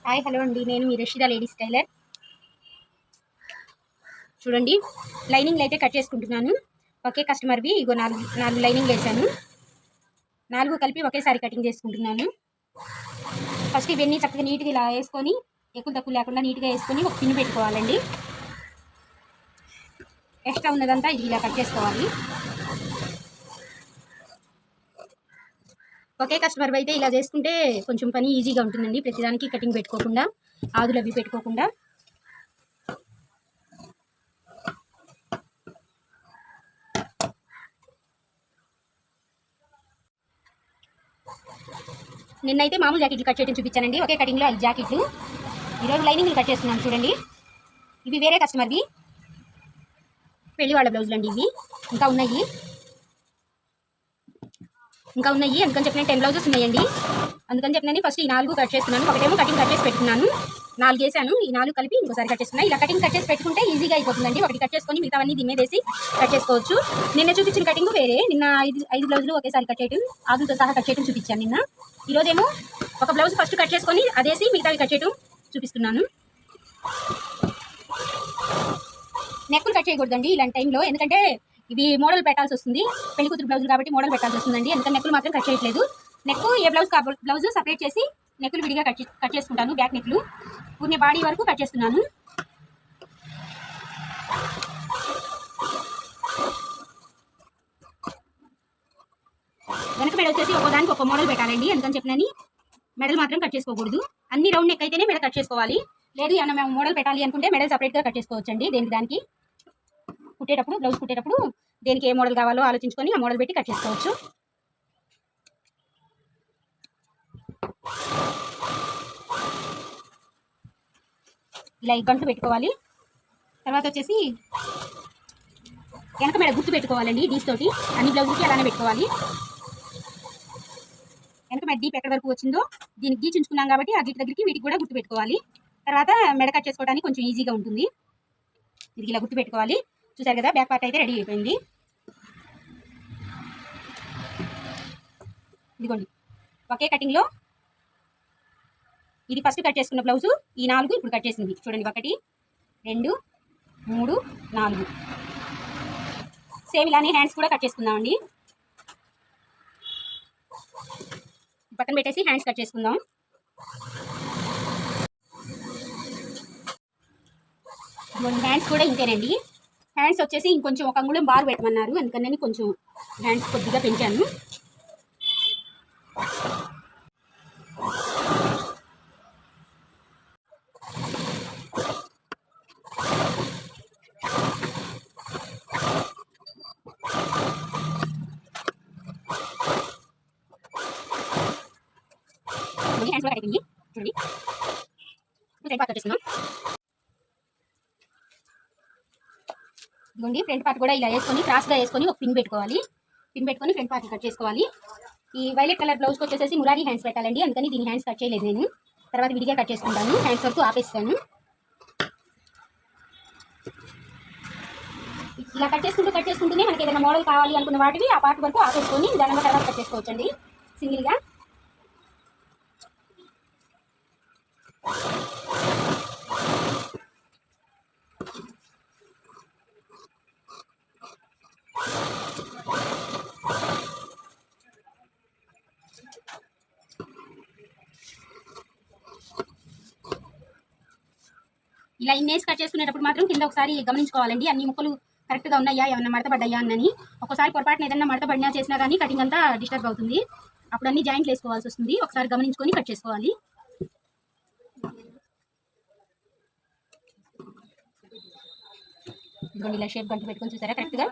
Hi hello అండి, నేను మీ Rasheeda ladies tailor. చూడండి, లైనింగ్లు అయితే కట్ చేసుకుంటున్నాను. ఒకే కస్టమర్వి ఇగో నాలుగు లైనింగ్ వేసాను. 4 కలిపి ఒకేసారి కటింగ్ చేసుకుంటున్నాను. ఫస్ట్ ఇవన్నీ చక్కగా నీట్గా ఇలా వేసుకొని, ఎక్కువ తక్కువ లేకుండా నీట్గా వేసుకొని ఒక పిన్ పెట్టుకోవాలండి. ఎక్స్ట్రా ఉన్నదంతా ఇది ఇలా కట్ చేసుకోవాలి. ఒకే కస్టమర్ అయితే ఇలా చేసుకుంటే కొంచెం పని ఈజీగా ఉంటుందండి. ప్రతిదానికి కటింగ్ పెట్టుకోకుండా, ఆదులు అవి పెట్టుకోకుండా. నిన్నైతే మామూలు జాకెట్లు కట్ చేయడం చూపించానండి. ఒకే కటింగ్లో 5 జాకెట్లు. ఈరోజు లైనింగ్లు కట్ చేస్తున్నాను. చూడండి, ఇవి వేరే కస్టమర్వి పెళ్లి వాళ్ళ బ్లౌజులు అండి. ఇవి ఇంకా ఉన్నాయి అందుకని చెప్పిన 10 బ్లౌజెస్ ఉన్నాయండి. అందుకని చెప్పిన ఫస్ట్ ఈ 4 కట్ చేస్తున్నాను. ఒకటేమో కటింగ్ కట్ చేసి పెట్టుకున్నాను, 4 వేసాను. ఈ 4 కలిపి ఇంకోసారి కట్ చేస్తున్నాను. ఇలా కటింగ్ కట్ చేసి పెట్టుకుంటే ఈజీగా అయిపోతుందండి. ఒకటి కట్ చేసుకొని మిగతావన్నీ దీని మీద వేసి కట్ చేసుకోవచ్చు. నిన్న చూపించిన కటింగ్ వేరే. నిన్న 5 బ్లౌజులు ఒకేసారి కట్ చేయడం, ఆదులతో సహా కట్ చేయడం చూపించాను నిన్న. ఈరోజేమో ఒక బ్లౌజ్ ఫస్ట్ కట్ చేసుకొని అదేసి మిగతావి కట్ చేయడం చూపిస్తున్నాను. నెక్కులు కట్ చేయకూడదండి ఇలాంటి టైంలో, ఎందుకంటే ఇవి మోడల్ పెట్టాల్సి వస్తుంది. పెళ్లి కూతురు బ్లౌజులు కాబట్టి మోడల్ పెట్టాల్సి వస్తుందండి. అందుకని నెక్కులు మాత్రం కట్ చేయట్లేదు. నెక్కు ఏ బ్లౌజ్ సపరేట్ చేసి నెక్కులు విడిగా కట్ చేసుకుంటాను. బ్యాక్ నెక్లు పూర్ణ బాడీ వరకు కట్ చేస్తున్నాను. వెనక మెడ వచ్చేసి ఒక్కోదానికి ఒక మోడల్ పెట్టాలండి. అందుకని చెప్పినని మెడల్ మాత్రం కట్ చేసుకోకూడదు. అన్ని రౌండ్ నెక్ అయితేనే మెడ కట్ చేసుకోవాలి. లేదు ఏమన్నా మేము మోడల్ పెట్టాలి అనుకుంటే మెడల్ సపరేట్గా కట్ చేసుకోవచ్చండి. దానికి కుట్టేటప్పుడు, బ్లౌజ్ కుట్టేటప్పుడు దేనికి ఏ మోడల్ కావాలో ఆలోచించుకొని ఆ మోడల్ పెట్టి కట్ చేసుకోవచ్చు. ఇలా గంటలు పెట్టుకోవాలి. తర్వాత వచ్చేసి వెనక మెడ గుర్తు పెట్టుకోవాలండి. డీస్ తోటి అన్ని బ్లౌజ్కి అలానే పెట్టుకోవాలి. వెనక మెడ డీప్ ఎక్కడి వరకు వచ్చిందో దీనికి గీచుంచుకున్నాం కాబట్టి ఆ గీత దగ్గరికి వీటికి కూడా గుర్తు పెట్టుకోవాలి. తర్వాత మెడ కట్ చేసుకోవడానికి కొంచెం ఈజీగా ఉంటుంది. ఇది ఇలా గుర్తు పెట్టుకోవాలి. చూసారు కదా, బ్యాక్ పార్ట్ అయితే రెడీ అయిపోయింది. ఇదిగోండి, ఒకే కటింగ్లో ఇది ఫస్ట్ కట్ చేసుకున్న బ్లౌజు, ఈ 4 ఇప్పుడు కట్ చేసింది. చూడండి, 1 2 3 4. సేమ్ ఇలానే హ్యాండ్స్ కూడా కట్ చేసుకుందామండి. పక్కన పెట్టేసి హ్యాండ్స్ కట్ చేసుకుందాం. హ్యాండ్స్ కూడా ఇంతేనండి. హ్యాండ్స్ వచ్చేసి ఇంకొంచెం 1 అంగుళం బార్ పెట్టమన్నారు. అందుకని నేను కొంచెం హ్యాండ్స్ కొద్దిగా పెంచాను. హ్యాండ్స్ కూడా అయిపోయింది. చూడండి, ఫ్రంట్ పార్ట్ కట్ చేస్తున్నాం. ఇదిగోండి, ఫ్రంట్ పార్ట్ కూడా ఇలా వేసుకొని క్రాస్గా వేసుకొని ఒక పిన్ పెట్టుకోవాలి. పిన్ పెట్టుకొని ఫ్రంట్ పార్ట్ కట్ చేసుకోవాలి. ఈ వైలెట్ కలర్ బ్లౌజ్కి వచ్చేసి మురారీ హ్యాండ్స్ పెట్టాలండి. అందుకని దీని హ్యాండ్స్ కట్ చేయలేదు నేను. తర్వాత విడిగా కట్ చేసుకుంటాను. హ్యాండ్స్ వరకు ఆపేస్తాను. ఇలా కట్ చేసుకుంటూనే మనకి ఏదైనా మోడల్ కావాలి అనుకున్న వాటివి ఆ పార్ట్ వరకు ఆపేసుకొని దాని తర్వాత కట్ చేసుకోవచ్చండి సింగిల్గా. ఇలా ఇన్నేసి కట్ చేసుకునేటప్పుడు మాత్రం కింద ఒకసారి గమనించుకోవాలండి. అన్ని ముక్కలు కరెక్ట్గా ఉన్నాయా, ఏమన్నా మడతపడ్డాయా అని. ఒకసారి పొరపాటున ఏదన్నా మడతపడినా చేసినా కానీ కటింగ్ అంతా డిస్టర్బ్ అవుతుంది. అప్పుడు అన్ని జాయింట్లు వేసుకోవాల్సి వస్తుంది. ఒకసారి గమనించుకొని కట్ చేసుకోవాలి. ఇదిగోండి, ఇలా షేప్ గంట పెట్టుకొని చూసారా, కరెక్ట్గా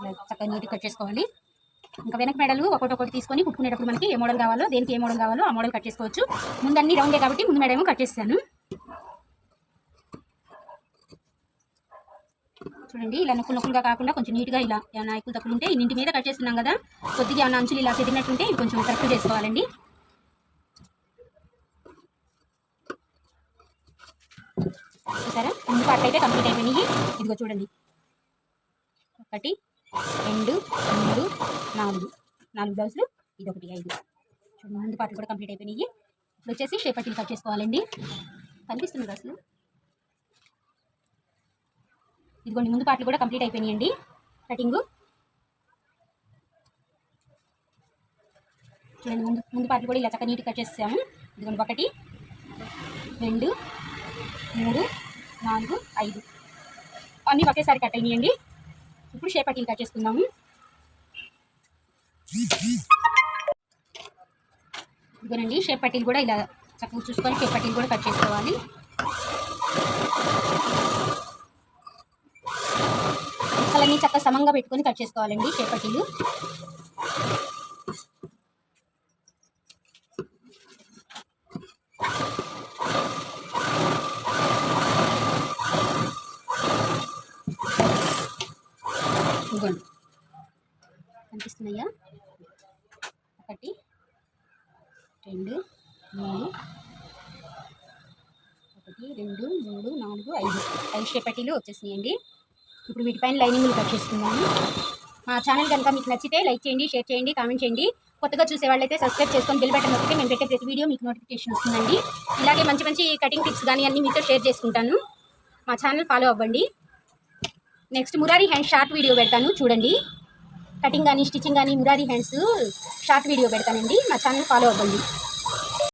ఇలా చక్కగా నీట్గా కట్ చేసుకోవాలి. ఇంకా వెనక మెడలు ఒక్కొక్కటి తీసుకొని కుట్టుకునేటప్పుడు మనకి ఏ మోడల్ కావాలో, దేనికి ఏ మోడల్ కావాలో ఆ మోడల్ కట్ చేసుకోవచ్చు. ముందు అన్ని రౌండే కాబట్టి ముందు మెడ ఏమో కట్ చేస్తాను. చూడండి, ఇలా నొక్కులుగా కాకుండా కొంచెం నీట్గా ఇలా ఏమైనా ఎక్కువ తక్కువ ఉంటే ఇంటి మీద కట్ చేస్తున్నాం కదా, కొద్దిగా ఏమైనా అంచులు ఇలా చెదిరినట్టుంటే ఇవి కొంచెం కరెక్ట్ చేసుకోవాలండి. చూసారా, ముందు పార్ట్ అయితే కంప్లీట్ అయిపోయినాయి. ఇదిగో చూడండి, 1 2 3 4 బ్లౌజులు, ఇది 1 5. చూడండి, ముందు పార్ట్ కూడా కంప్లీట్ అయిపోయినాయి. ఇప్పుడు వచ్చేసి షేప్ పట్టీలు కట్ చేసుకోవాలండి. కనిపిస్తున్నారు అసలు. ఇదిగోండి ముందు పార్ట్లు కూడా కంప్లీట్ అయిపోయినాయండి కటింగు. చూడండి ముందు పార్ట్లు కూడా ఇలా చక్కగా నీట్గా కట్ చేసాము. ఇదిగోండి 1 2 3 4 5 అన్నీ ఒకేసారి కట్ అయినాయండి. ఇప్పుడు షేప్ పట్టీలు కట్ చేసుకుందాము. ఇదిగోనండి షేప్ పట్టీలు కూడా ఇలా చక్కగా చూసుకొని షేప్ పట్టీలు కూడా కట్ చేసుకోవాలి. ముక్కలన్నీ చక్కగా సమంగా పెట్టుకొని కట్ చేసుకోవాలండి షేప్ పట్టీలు. ఇదిగోండి కనిపిస్తున్నాయా? 1 2 3 1 2 3 4 5 షేప్ పట్టీలు వచ్చేసినాయండి. ఇప్పుడు వీటిపైన లైనింగ్లు కట్ చేసుకుందాము. మా ఛానల్ కనుక మీకు నచ్చితే లైక్ చేయండి, షేర్ చేయండి, కామెంట్ చేయండి. కొత్తగా చూసే వాళ్ళైతే సబ్స్క్రైబ్ చేసుకొని బెల్ బటన్ నొక్కితే మేము పెట్టే ప్రతి వీడియో మీకు నోటిఫికేషన్ వస్తుందండి. ఇలాగే మంచి మంచి కటింగ్ టిప్స్ కానీ అన్నీ మీతో షేర్ చేసుకుంటాను. మా ఛానల్ ఫాలో అవ్వండి. Next Murari hands short video పెడతాను చూడండి. కటింగ్ కానీ స్టిచ్చింగ్ కానీ మురారీ హ్యాండ్స్ షార్ట్ వీడియో పెడతానండి. మా ఛానల్ ఫాలో అవ్వండి.